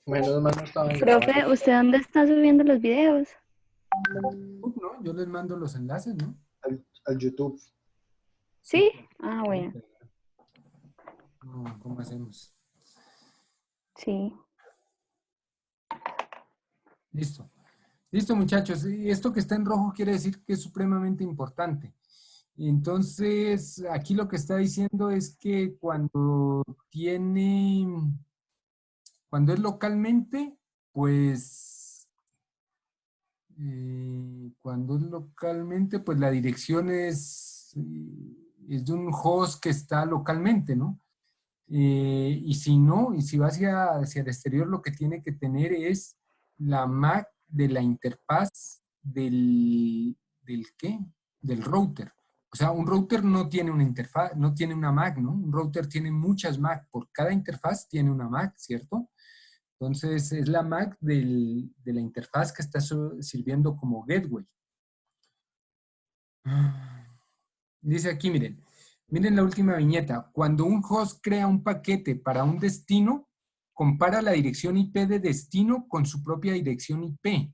Menos mal no estaban grabando. Profe, ¿usted dónde está subiendo los videos? ¿No? Yo les mando los enlaces, ¿no? Al YouTube. Sí. ¿Sí? Ah, bueno, No, ¿cómo hacemos? sí. Listo. Listo, muchachos. Y esto que está en rojo quiere decir que es supremamente importante. Entonces, aquí lo que está diciendo es que cuando es localmente, pues, la dirección es de un host que está localmente, ¿no? Y si no, y si va hacia el exterior, lo que tiene que tener es la MAC de la interfaz del ¿qué? Del router. O sea, un router no tiene una interfaz, no tiene una MAC, ¿no? Un router tiene muchas MAC. Por cada interfaz tiene una MAC, ¿cierto? Entonces, es la MAC de la interfaz que está sirviendo como gateway. Dice aquí, miren la última viñeta. Cuando un host crea un paquete para un destino, compara la dirección IP de destino con su propia dirección IP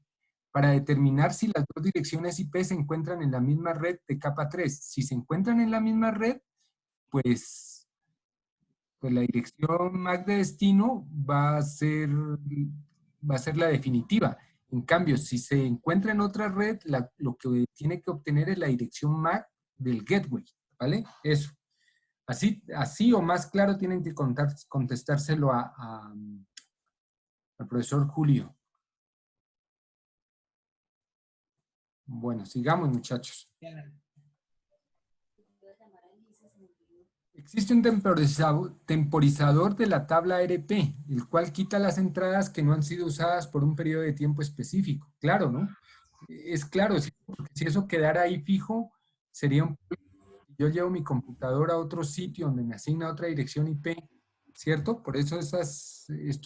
para determinar si las dos direcciones IP se encuentran en la misma red de capa 3. Si se encuentran en la misma red, pues, pues la dirección MAC de destino va a ser la definitiva. En cambio, si se encuentra en otra red, lo que tiene que obtener es la dirección MAC del gateway, ¿vale? Eso. Así o más claro tienen que contestárselo al profesor Julio. Bueno, sigamos, muchachos. Existe un temporizador de la tabla ARP, el cual quita las entradas que no han sido usadas por un periodo de tiempo específico. Claro, ¿no? Es claro, porque si eso quedara ahí fijo, sería un... Yo llevo mi computadora a otro sitio donde me asigna otra dirección IP, ¿cierto? Por eso esto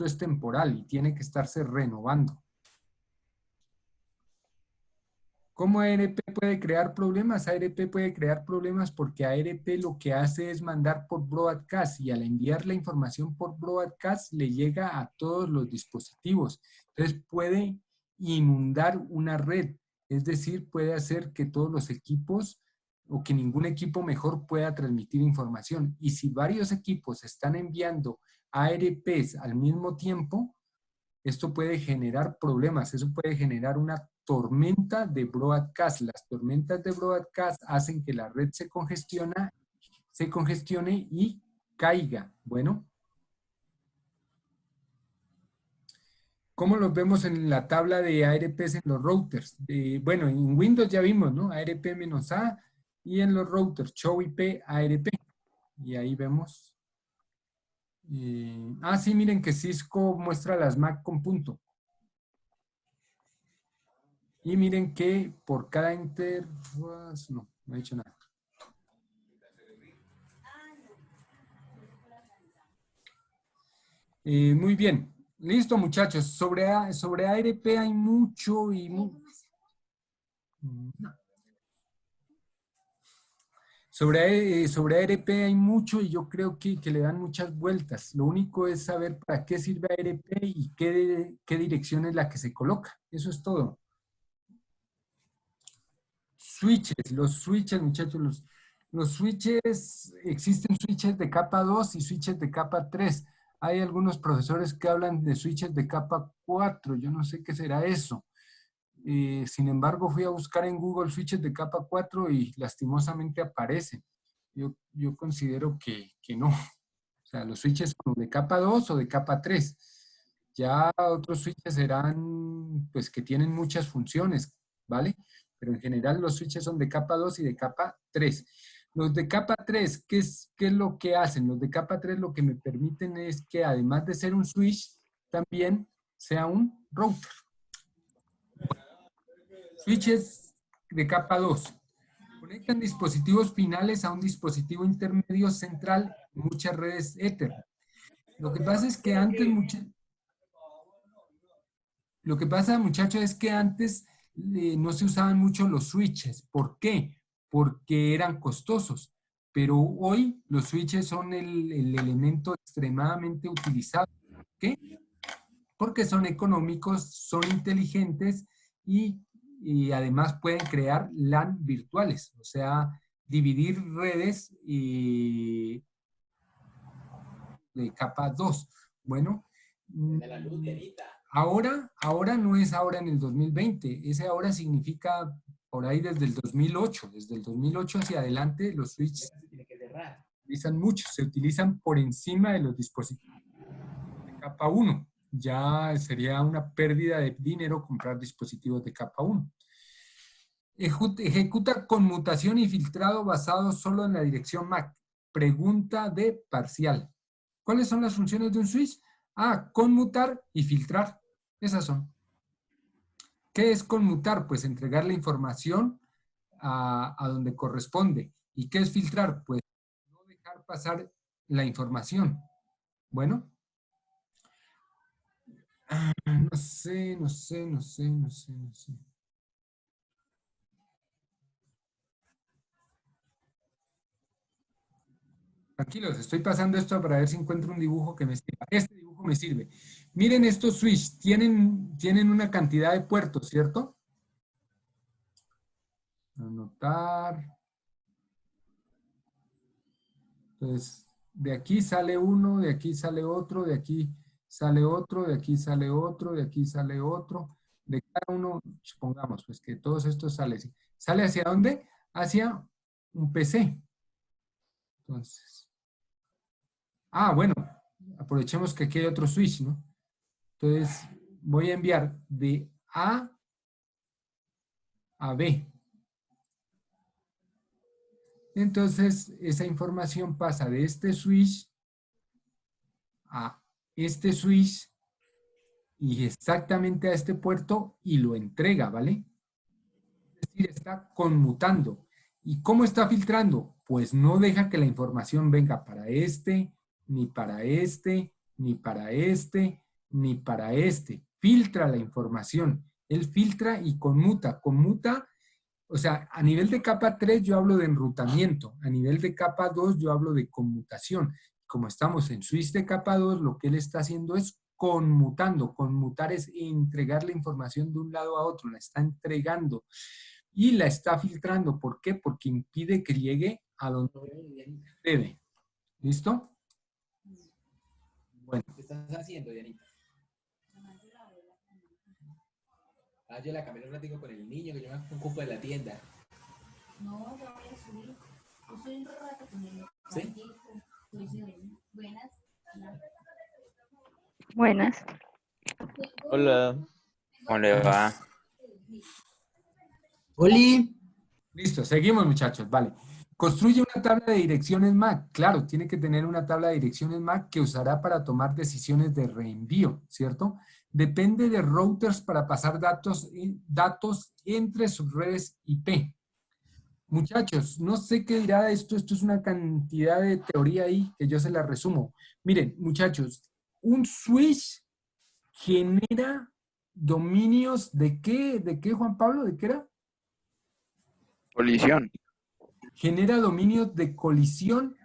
es temporal y tiene que estarse renovando. ¿Cómo ARP puede crear problemas? ARP puede crear problemas porque ARP lo que hace es mandar por broadcast y al enviar la información por broadcast le llega a todos los dispositivos. Entonces puede inundar una red, es decir, puede hacer que todos los equipos o que ningún equipo mejor pueda transmitir información. Y si varios equipos están enviando ARPs al mismo tiempo, esto puede generar problemas, eso puede generar una tormenta de broadcast. Las tormentas de broadcast hacen que la red se congestione y caiga. Bueno, ¿cómo los vemos en la tabla de ARPs en los routers? Bueno, en Windows ya vimos, ¿no? ARP-A y en los routers, show IP ARP. Y ahí vemos. Sí, miren que Cisco muestra las MAC con punto. Y miren que por cada interfaz, no he dicho nada. Muy bien. Listo, muchachos. Sobre ARP hay mucho y sobre ARP hay mucho y yo creo que le dan muchas vueltas. Lo único es saber para qué sirve ARP y qué dirección es la que se coloca. Eso es todo. Switches, los switches, muchachos, los switches, existen switches de capa 2 y switches de capa 3. Hay algunos profesores que hablan de switches de capa 4, yo no sé qué será eso. Sin embargo, fui a buscar en Google switches de capa 4 y lastimosamente aparecen. Yo considero que no. O sea, los switches son de capa 2 o de capa 3. Ya otros switches serán, pues, que tienen muchas funciones, ¿vale? Pero en general los switches son de capa 2 y de capa 3. Los de capa 3, ¿qué es lo que hacen? Los de capa 3 lo que me permiten es que además de ser un switch, también sea un router. Switches de capa 2. Conectan dispositivos finales a un dispositivo intermedio central en muchas redes Ethernet. Lo que pasa es que antes, lo que pasa, muchachos, es que antes no se usaban mucho los switches. ¿Por qué? Porque eran costosos. Pero hoy los switches son el elemento extremadamente utilizado. ¿Qué? porque son económicos, son inteligentes y además pueden crear LAN virtuales, o sea, dividir redes de capa 2. Bueno, De la luz, Dianita. ahora no es ahora en el 2020, ese ahora significa por ahí desde el 2008, desde el 2008 hacia adelante los switches Se tiene que cerrar. se utilizan mucho, se utilizan por encima de los dispositivos de capa 1. Ya sería una pérdida de dinero comprar dispositivos de capa 1. Ejecuta conmutación y filtrado basado solo en la dirección MAC. Pregunta de parcial. ¿Cuáles son las funciones de un switch? Conmutar y filtrar. Esas son. ¿Qué es conmutar? Pues entregar la información a donde corresponde. ¿Y qué es filtrar? Pues no dejar pasar la información. Bueno. No sé. Tranquilos, estoy pasando esto para ver si encuentro un dibujo que me sirva. Este dibujo me sirve. Miren estos switch, tienen una cantidad de puertos, ¿cierto? Anotar. Entonces, de aquí sale uno, de aquí sale otro, de aquí sale otro, de aquí sale otro, de aquí sale otro. De cada uno, supongamos, pues que todos estos salen. ¿Sale hacia dónde? Hacia un PC. Entonces. Bueno, aprovechemos que aquí hay otro switch, ¿no? Entonces, voy a enviar de A a B. Entonces, esa información pasa de este switch a este switch y exactamente a este puerto y lo entrega, ¿vale? Es decir, está conmutando. ¿Y cómo está filtrando? Pues no deja que la información venga para este, ni para este, ni para este, ni para este. Filtra la información. Él filtra y conmuta. Conmuta, o sea, a nivel de capa 3 yo hablo de enrutamiento. A nivel de capa 2 yo hablo de conmutación. Como estamos en switch de capa 2, lo que él está haciendo es conmutando. Conmutar es entregar la información de un lado a otro. La está entregando. Y la está filtrando. ¿Por qué? Porque impide que llegue a donde debe. ¿Listo? Bueno. ¿Qué estás haciendo, Dianita? Yo la cambié un ratito con el niño que yo me ocupo de la tienda. No, yo voy a subir. Yo soy un rato con él. ¿Sí? Buenas. Buenas. Hola. ¿Cómo le va? Oli. Listo, seguimos muchachos, vale. Construye una tabla de direcciones MAC. Claro, tiene que tener una tabla de direcciones MAC que usará para tomar decisiones de reenvío, ¿cierto? Depende de routers para pasar datos entre sus redes IP. Muchachos, no sé qué dirá esto es una cantidad de teoría ahí que yo se la resumo. Miren, muchachos, un switch genera dominios ¿de qué? ¿De qué, Juan Pablo? ¿De qué era? Colisión. Genera dominios de colisión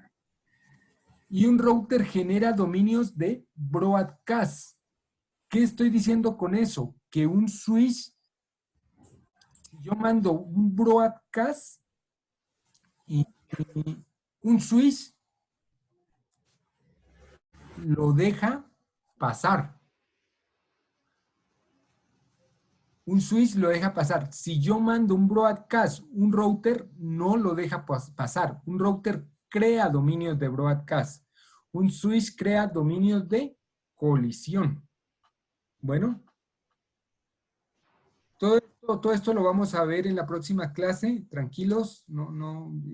y un router genera dominios de broadcast. ¿Qué estoy diciendo con eso? Que un switch, si yo mando un broadcast y un switch lo deja pasar. Un switch lo deja pasar. Si yo mando un broadcast, un router no lo deja pasar. Un router crea dominios de broadcast. Un switch crea dominios de colisión. Bueno. Todo esto lo vamos a ver en la próxima clase. Tranquilos.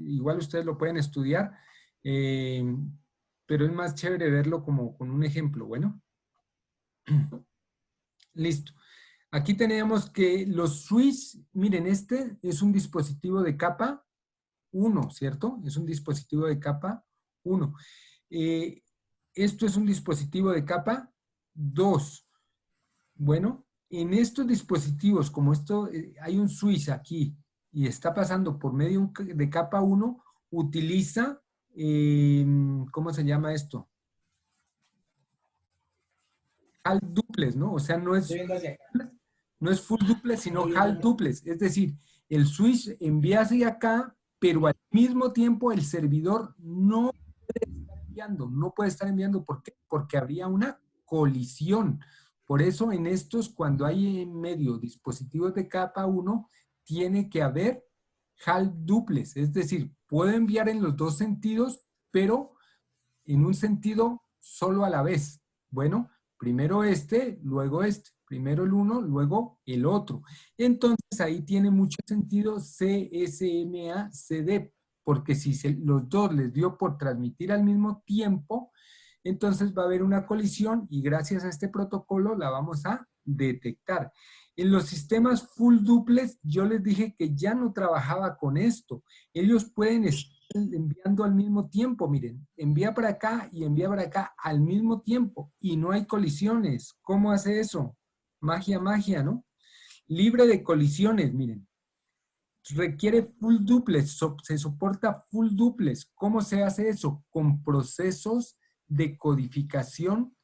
Igual ustedes lo pueden estudiar. Pero es más chévere verlo como con un ejemplo. Bueno. Listo. Aquí tenemos que los switch, miren, este es un dispositivo de capa 1, ¿cierto? Es un dispositivo de capa 1. Esto es un dispositivo de capa 2. Bueno, en estos dispositivos, como esto, hay un switch aquí y está pasando por medio de capa 1, utiliza, ¿cómo se llama esto? HAL duplex, ¿no? O sea, Estoy viendo hacia acá. no es full duplex, sino HAL duplex. Es decir, el switch envía hacia acá, pero al mismo tiempo el servidor no puede estar enviando. No puede estar enviando, ¿por qué? Porque habría una colisión. Por eso en estos, cuando hay en medio dispositivos de capa 1, tiene que haber HAL duplex. Es decir, puedo enviar en los dos sentidos, pero en un sentido solo a la vez. Bueno, primero este, luego este. Primero el uno, luego el otro. Entonces ahí tiene mucho sentido CSMA-CD, porque si los dos les dio por transmitir al mismo tiempo, entonces va a haber una colisión y gracias a este protocolo la vamos a detectar. En los sistemas full duplex yo les dije que ya no trabajaba con esto. Ellos pueden estar enviando al mismo tiempo, miren, envía para acá y envía para acá al mismo tiempo y no hay colisiones. ¿Cómo hace eso? Magia, magia, ¿no? Libre de colisiones, miren. Requiere full duplex, se soporta full duplex. ¿Cómo se hace eso? Con procesos de codificación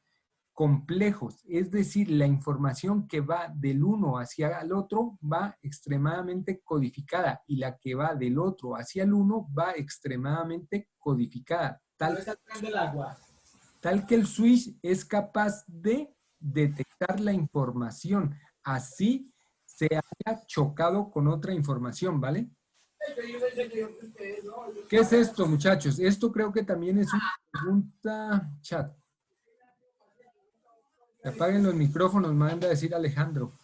complejos. Es decir, la información que va del uno hacia el otro va extremadamente codificada y la que va del otro hacia el uno va extremadamente codificada. ¿Dónde está entrando el agua? Tal que el switch es capaz de detectar la información, así se haya chocado con otra información, ¿vale? ¿Qué es esto, muchachos? Esto creo que también es una pregunta chat. Apaguen los micrófonos, manda a decir Alejandro.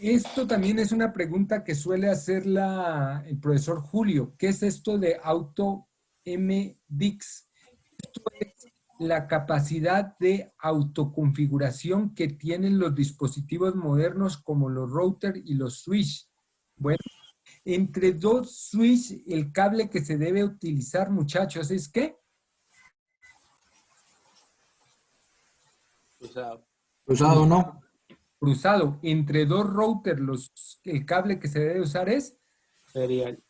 Esto también es una pregunta que suele hacer el profesor Julio. ¿Qué es esto de AutoMDix? Esto es la capacidad de autoconfiguración que tienen los dispositivos modernos como los routers y los switch. Bueno, entre dos switch, el cable que se debe utilizar, muchachos, ¿es qué? Cruzado. Cruzado, ¿no? Cruzado. Entre dos routers, el cable que se debe usar es Serial.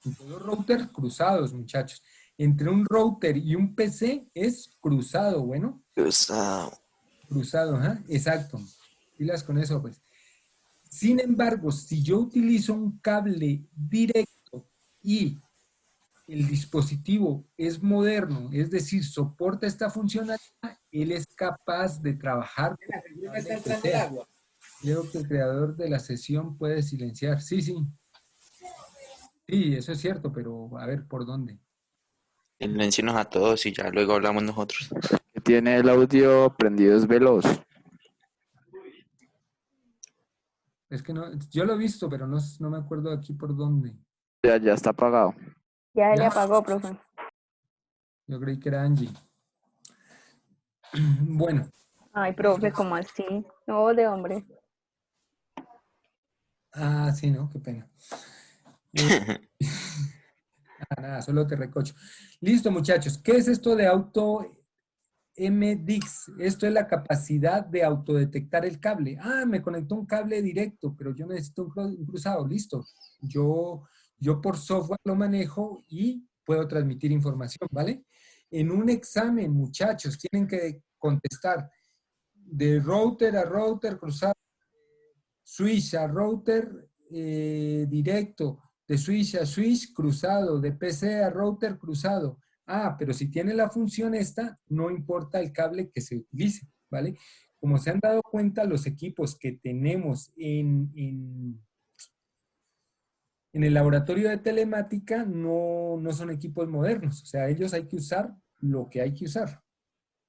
entre dos routers cruzados, muchachos. Entre un router y un PC es cruzado, bueno. Cruzado. Cruzado, ajá, exacto. Pilas con eso, pues. Sin embargo, si yo utilizo un cable directo y el dispositivo es moderno, es decir, soporta esta funcionalidad, él es capaz de trabajar con ¿Dónde está entrando el agua? Creo que el creador de la sesión puede silenciar. Sí, sí. Sí, eso es cierto, pero a ver, ¿por dónde? Silencienos a todos y ya luego hablamos nosotros. Que tiene el audio prendido es veloz. Es que no, yo lo he visto, pero no, no me acuerdo aquí por dónde. Ya está apagado. Ya le ¿Ya? apagó, profe. Yo creí que era Angie. Bueno. Ay, profe, ¿cómo así? No, de hombre. Ah, sí, ¿no? Qué pena. Nada, solo te recocho. Listo, muchachos. ¿Qué es esto de AutoMDix? Esto es la capacidad de autodetectar el cable. Ah, me conectó un cable directo, pero yo necesito un cruzado. Listo. Yo por software lo manejo y puedo transmitir información, ¿vale? En un examen, muchachos, tienen que contestar de router a router cruzado, switch a router directo, de switch a switch cruzado, de PC a router cruzado. Ah, pero si tiene la función esta, no importa el cable que se utilice, ¿vale? Como se han dado cuenta, los equipos que tenemos en el laboratorio de telemática no son equipos modernos. O sea, ellos hay que usar lo que hay que usar.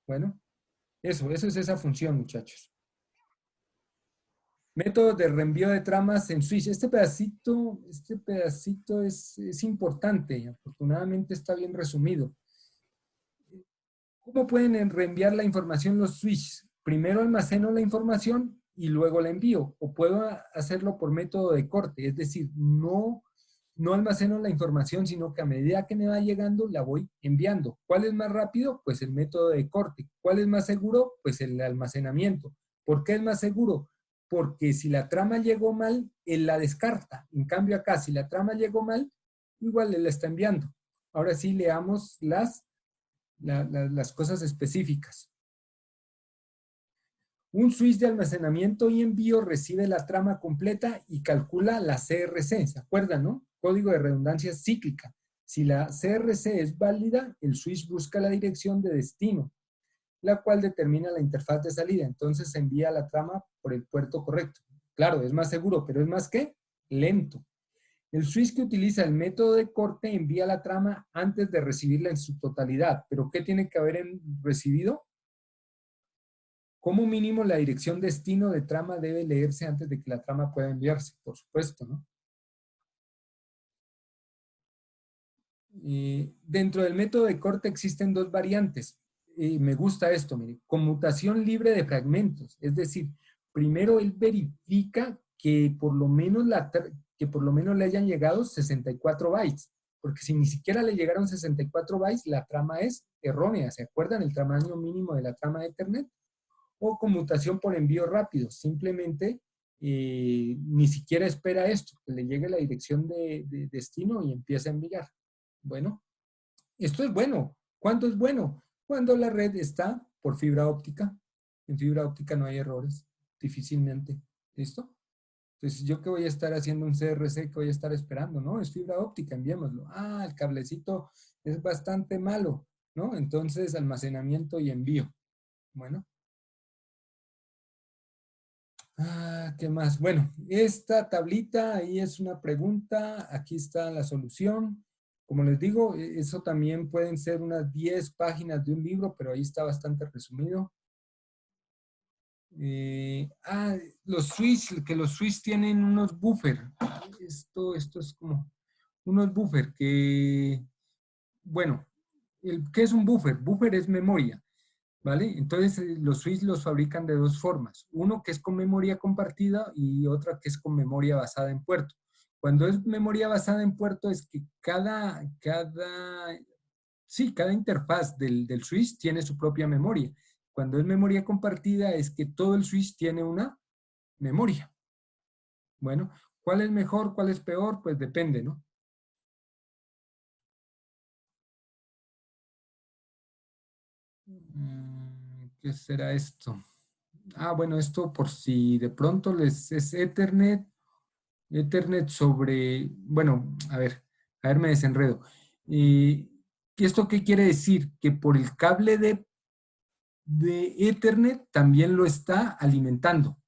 Bueno, eso es esa función, muchachos. Método de reenvío de tramas en switch. Este pedacito es importante. Afortunadamente está bien resumido. ¿Cómo pueden reenviar la información los switches? Primero almaceno la información y luego la envío. O puedo hacerlo por método de corte. Es decir, no almaceno la información, sino que a medida que me va llegando, la voy enviando. ¿Cuál es más rápido? Pues el método de corte. ¿Cuál es más seguro? Pues el almacenamiento. ¿Por qué es más seguro? Porque si la trama llegó mal, él la descarta. En cambio acá, si la trama llegó mal, igual él la está enviando. Ahora sí leamos las las cosas específicas. Un switch de almacenamiento y envío recibe la trama completa y calcula la CRC. ¿Se acuerdan, no? Código de redundancia cíclica. Si la CRC es válida, el switch busca la dirección de destino, la cual determina la interfaz de salida. Entonces se envía la trama por el puerto correcto. Claro, es más seguro, pero es más que lento. El switch que utiliza el método de corte envía la trama antes de recibirla en su totalidad. ¿Pero qué tiene que haber recibido? Como mínimo, la dirección destino de trama debe leerse antes de que la trama pueda enviarse, por supuesto, ¿no? Dentro del método de corte existen dos variantes. Me gusta esto, mire. Conmutación libre de fragmentos. Es decir, primero él verifica que por lo menos le hayan llegado 64 bytes. Porque si ni siquiera le llegaron 64 bytes, la trama es errónea. ¿Se acuerdan el tamaño mínimo de la trama de Ethernet? O conmutación por envío rápido. Simplemente ni siquiera espera esto, que le llegue la dirección de destino y empieza a enviar. Bueno, esto es bueno. ¿Cuánto es bueno? Cuando la red está por fibra óptica. En fibra óptica no hay errores, difícilmente. ¿Listo? Entonces, ¿yo qué voy a estar haciendo un CRC que voy a estar esperando? No, es fibra óptica, enviémoslo. Ah, el cablecito es bastante malo, ¿no? Entonces, almacenamiento y envío. Bueno. ¿Qué más? Bueno, esta tablita ahí es una pregunta. Aquí está la solución. Como les digo, eso también pueden ser unas 10 páginas de un libro, pero ahí está bastante resumido. Los switch tienen unos buffer. Esto es como unos buffer que, bueno, ¿qué es un buffer? Buffer es memoria, ¿vale? Entonces los switch los fabrican de dos formas. Uno que es con memoria compartida y otra que es con memoria basada en puerto. Cuando es memoria basada en puerto es que cada interfaz del switch tiene su propia memoria. Cuando es memoria compartida es que todo el switch tiene una memoria. Bueno, ¿cuál es mejor? ¿Cuál es peor? Pues depende, ¿no? ¿Qué será esto? Bueno, esto por si de pronto les es Ethernet sobre, bueno, a ver, me desenredo. ¿Esto qué quiere decir? Que por el cable de Ethernet también lo está alimentando.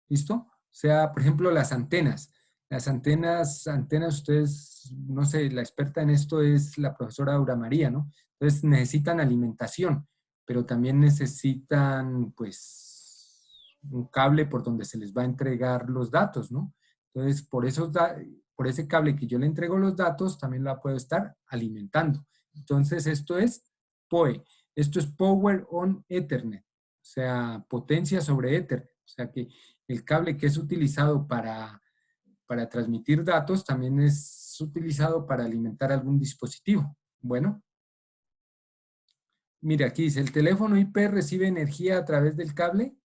¿Listo? O sea, por ejemplo, las antenas. Las antenas, ustedes, no sé, la experta en esto es la profesora Aura María, ¿no? Entonces necesitan alimentación, pero también necesitan, pues, un cable por donde se les va a entregar los datos, ¿no? Entonces, por ese cable que yo le entrego los datos, también la puedo estar alimentando. Entonces, esto es PoE. Esto es Power on Ethernet, o sea, potencia sobre Ethernet. O sea que el cable que es utilizado para transmitir datos también es utilizado para alimentar algún dispositivo. Bueno, mira, aquí dice, el teléfono IP recibe energía a través del cable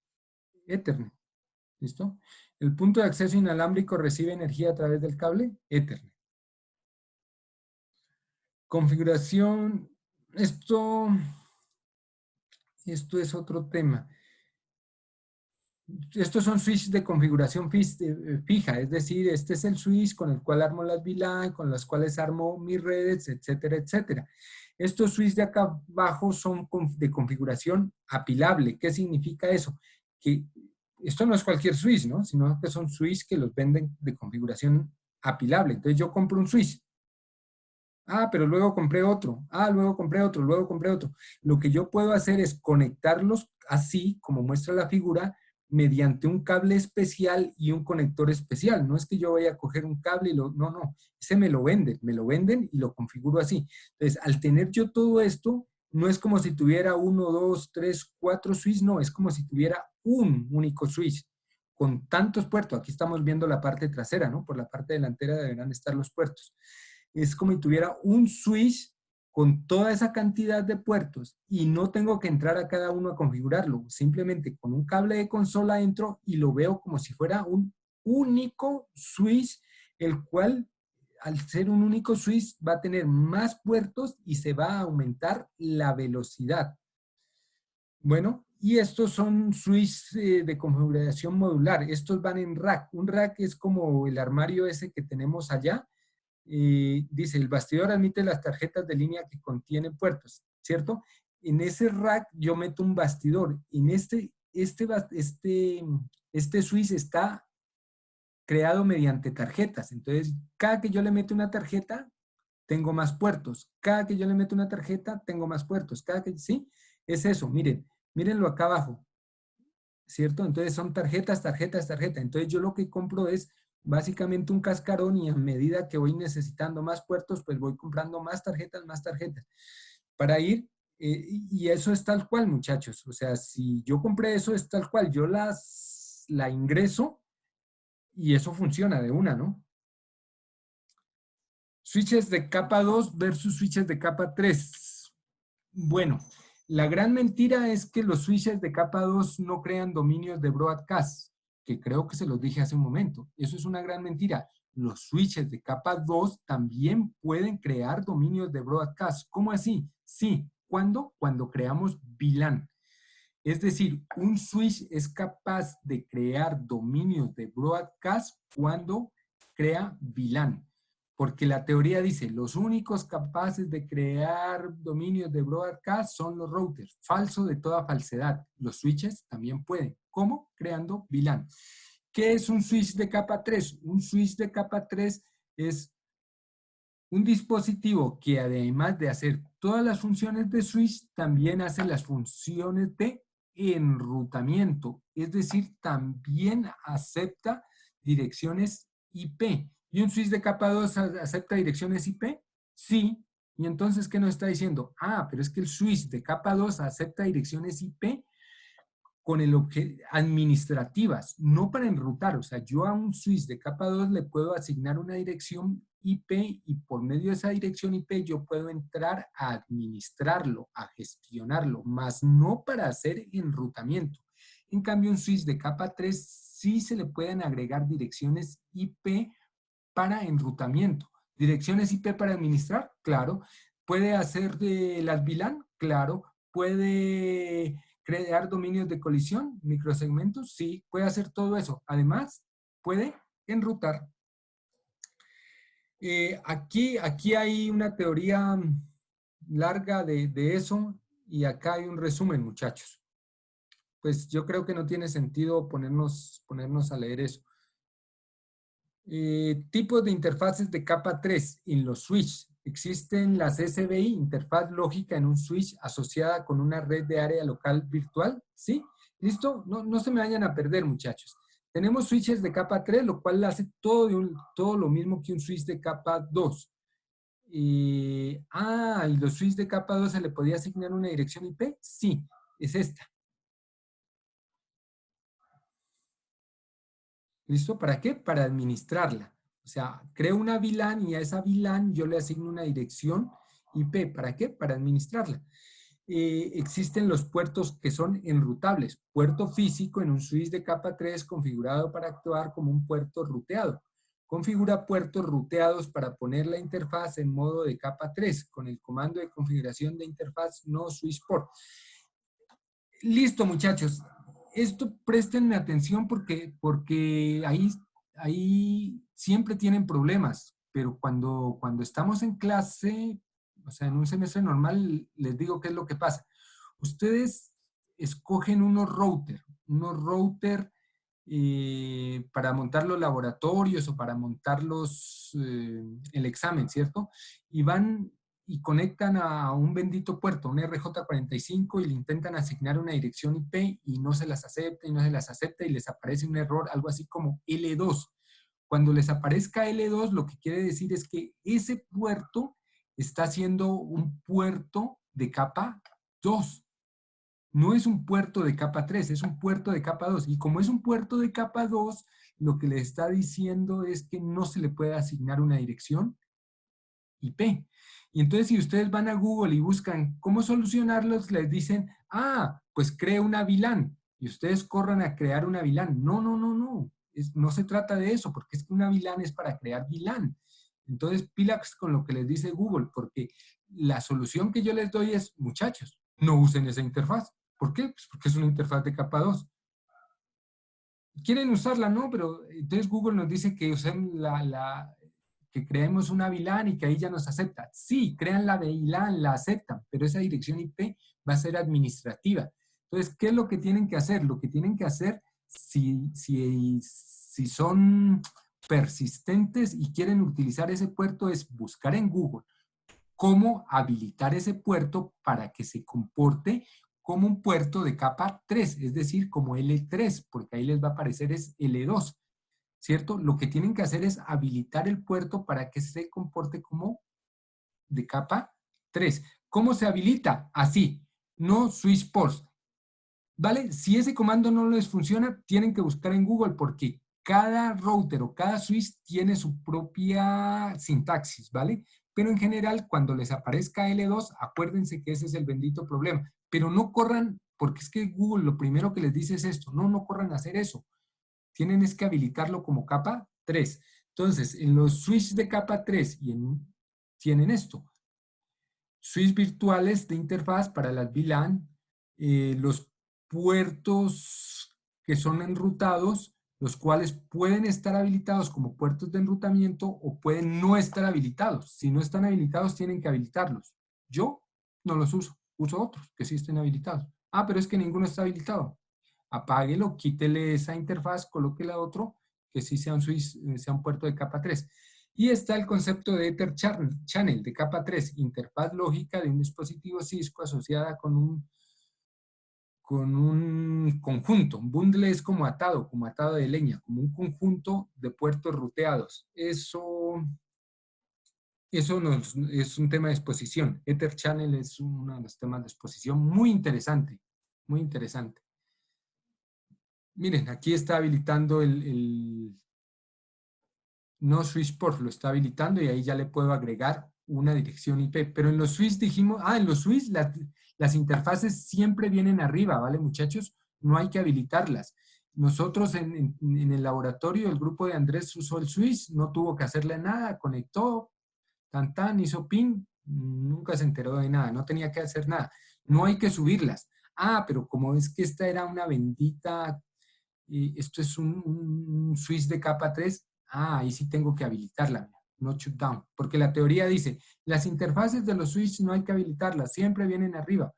Ethernet. ¿Listo? El punto de acceso inalámbrico recibe energía a través del cable Ethernet. Configuración, esto es otro tema. Estos son switches de configuración fija, es decir, este es el switch con el cual armo las VLAN, con las cuales armo mis redes, etcétera, etcétera. Estos switches de acá abajo son de configuración apilable. ¿Qué significa eso? Que esto no es cualquier switch, ¿no? Sino que son switches que los venden de configuración apilable. Entonces yo compro un switch. Pero luego compré otro. Luego compré otro, luego compré otro. Lo que yo puedo hacer es conectarlos así, como muestra la figura, mediante un cable especial y un conector especial. No es que yo vaya a coger un cable y no. Ese me lo venden y lo configuro así. Entonces, al tener yo todo esto, no es como si tuviera 1, 2, 3, 4 switches, no, es como si tuviera un único switch con tantos puertos. Aquí estamos viendo la parte trasera, ¿no? Por la parte delantera deberán estar los puertos. Es como si tuviera un switch con toda esa cantidad de puertos y no tengo que entrar a cada uno a configurarlo. Simplemente con un cable de consola entro y lo veo como si fuera un único switch, el cual al ser un único switch, va a tener más puertos y se va a aumentar la velocidad. Bueno, y estos son switches de configuración modular. Estos van en rack. Un rack es como el armario ese que tenemos allá. Dice, el bastidor admite las tarjetas de línea que contienen puertos, ¿cierto? En ese rack yo meto un bastidor. En este switch está creado mediante tarjetas. Entonces, cada que yo le meto una tarjeta, tengo más puertos. Cada que yo le meto una tarjeta, tengo más puertos. ¿Sí? Es eso, miren. Mírenlo acá abajo. ¿Cierto? Entonces son tarjetas, tarjetas, tarjetas. Entonces yo lo que compro es básicamente un cascarón y a medida que voy necesitando más puertos, pues voy comprando más tarjetas para ir. Y eso es tal cual, muchachos. O sea, si yo compré eso, es tal cual. Yo la ingreso y eso funciona de una, ¿no? Switches de capa 2 versus switches de capa 3. Bueno, la gran mentira es que los switches de capa 2 no crean dominios de broadcast, que creo que se los dije hace un momento. Eso es una gran mentira. Los switches de capa 2 también pueden crear dominios de broadcast. ¿Cómo así? Sí. ¿Cuándo? Cuando creamos VLAN. Es decir, un switch es capaz de crear dominios de broadcast cuando crea VLAN. Porque la teoría dice, los únicos capaces de crear dominios de broadcast son los routers. Falso de toda falsedad. Los switches también pueden. ¿Cómo? Creando VLAN. ¿Qué es un switch de capa 3? Un switch de capa 3 es un dispositivo que además de hacer todas las funciones de switch, también hace las funciones de enrutamiento. Es decir, también acepta direcciones IP. ¿Y un switch de capa 2 acepta direcciones IP? Sí. ¿Y entonces qué nos está diciendo? Ah, pero es que el switch de capa 2 acepta direcciones IP con el administrativas, no para enrutar. O sea, yo a un switch de capa 2 le puedo asignar una dirección IP y por medio de esa dirección IP yo puedo entrar a administrarlo, a gestionarlo, más no para hacer enrutamiento. En cambio, un switch de capa 3 sí se le pueden agregar direcciones IP para enrutamiento. ¿Direcciones IP para administrar? Claro. ¿Puede hacer de las VLAN? Claro. ¿Puede crear dominios de colisión, microsegmentos? Sí, puede hacer todo eso. Además, puede enrutar. Aquí hay una teoría larga de eso y acá hay un resumen, muchachos. Pues yo creo que no tiene sentido ponernos a leer eso. Tipos de interfaces de capa 3 en los switch. Existen las SBI, interfaz lógica en un switch asociada con una red de área local virtual. ¿Sí? ¿Listo? No se me vayan a perder, muchachos. Tenemos switches de capa 3, lo cual hace todo lo mismo que un switch de capa 2. Y los switches de capa 2 ¿se le podía asignar una dirección IP? Sí, es esta. ¿Listo? ¿Para qué? Para administrarla. O sea, creo una VLAN y a esa VLAN yo le asigno una dirección IP. ¿Para qué? Para administrarla. Existen los puertos que son enrutables. Puerto físico en un switch de capa 3 configurado para actuar como un puerto ruteado. Configura puertos ruteados para poner la interfaz en modo de capa 3 con el comando de configuración de interfaz no switch port. Listo, muchachos. Esto préstenme atención porque ahí siempre tienen problemas, pero cuando estamos en clase, o sea, en un semestre normal, les digo qué es lo que pasa. Ustedes escogen unos routers para montar los laboratorios o para montar el examen, ¿cierto? Y van y conectan a un bendito puerto, un RJ45, y le intentan asignar una dirección IP y no se las acepta y no se las acepta y les aparece un error, algo así como L2. Cuando les aparezca L2, lo que quiere decir es que ese puerto está siendo un puerto de capa 2. No es un puerto de capa 3, es un puerto de capa 2. Y como es un puerto de capa 2, lo que le está diciendo es que no se le puede asignar una dirección IP. Y entonces si ustedes van a Google y buscan cómo solucionarlos, les dicen, pues cree una VLAN. Y ustedes corran a crear una VLAN. No. No se trata de eso, porque es que una VLAN es para crear VLAN. Entonces, pilas con lo que les dice Google, porque la solución que yo les doy es, muchachos, no usen esa interfaz. ¿Por qué? Pues porque es una interfaz de capa 2. Quieren usarla, ¿no? Pero entonces Google nos dice que usen que creemos una VLAN y que ahí ya nos acepta. Sí, crean la VLAN, la aceptan, pero esa dirección IP va a ser administrativa. Entonces, ¿qué es lo que tienen que hacer? Lo que tienen que hacer, si son persistentes y quieren utilizar ese puerto, es buscar en Google cómo habilitar ese puerto para que se comporte como un puerto de capa 3, es decir, como L3, porque ahí les va a aparecer es L2, ¿cierto? Lo que tienen que hacer es habilitar el puerto para que se comporte como de capa 3. ¿Cómo se habilita? Así, no switch ports, ¿vale? Si ese comando no les funciona, tienen que buscar en Google porque cada router o cada switch tiene su propia sintaxis, ¿vale? Pero en general, cuando les aparezca L2, acuérdense que ese es el bendito problema. Pero no corran, porque es que Google lo primero que les dice es esto, no corran a hacer eso. Tienen es que habilitarlo como capa 3. Entonces, en los switches de capa 3 tienen esto. Switches virtuales de interfaz para las VLAN, los puertos que son enrutados, los cuales pueden estar habilitados como puertos de enrutamiento o pueden no estar habilitados. Si no están habilitados, tienen que habilitarlos. Yo no los uso, uso otros que sí estén habilitados. Ah, pero es que ninguno está habilitado. Apáguelo, quítele esa interfaz, colóquele otro que sí sea un switch, sea un puerto de capa 3. Y está el concepto de Ether Channel de capa 3, interfaz lógica de un dispositivo Cisco asociada con un conjunto. Un bundle es como atado de leña, como un conjunto de puertos ruteados. Eso es un tema de exposición. Ether Channel es uno de los temas de exposición muy interesante, muy interesante. Miren, aquí está habilitando no switch port, lo está habilitando y ahí ya le puedo agregar una dirección IP. Pero en los switch dijimos, en los switch las interfaces siempre vienen arriba, ¿vale, muchachos? No hay que habilitarlas. Nosotros en el laboratorio, el grupo de Andrés usó el switch, no tuvo que hacerle nada, conectó, hizo ping, nunca se enteró de nada, no tenía que hacer nada. No hay que subirlas. Pero como es que esta era una bendita, esto es un switch de capa 3, ahí sí tengo que habilitarla, no shutdown, porque la teoría dice, las interfaces de los switches no hay que habilitarlas, siempre vienen arriba.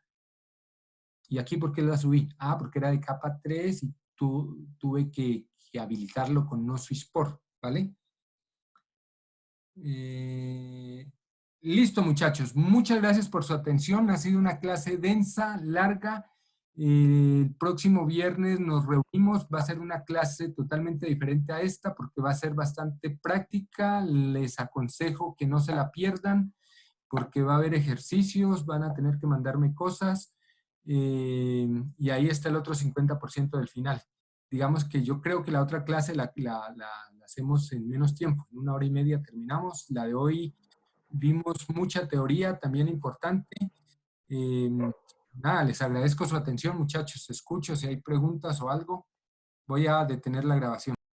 ¿Y aquí por qué la subí? Porque era de capa 3 y tuve que habilitarlo con no switch port, ¿vale? Listo, muchachos. Muchas gracias por su atención. Ha sido una clase densa, larga. El próximo viernes nos reunimos. Va a ser una clase totalmente diferente a esta porque va a ser bastante práctica. Les aconsejo que no se la pierdan porque va a haber ejercicios, van a tener que mandarme cosas y ahí está el otro 50% del final. Digamos que yo creo que la otra clase la hacemos en menos tiempo, en 1 hora y media terminamos. La de hoy vimos mucha teoría, también importante. Nada, les agradezco su atención, muchachos. Escucho si hay preguntas o algo. Voy a detener la grabación.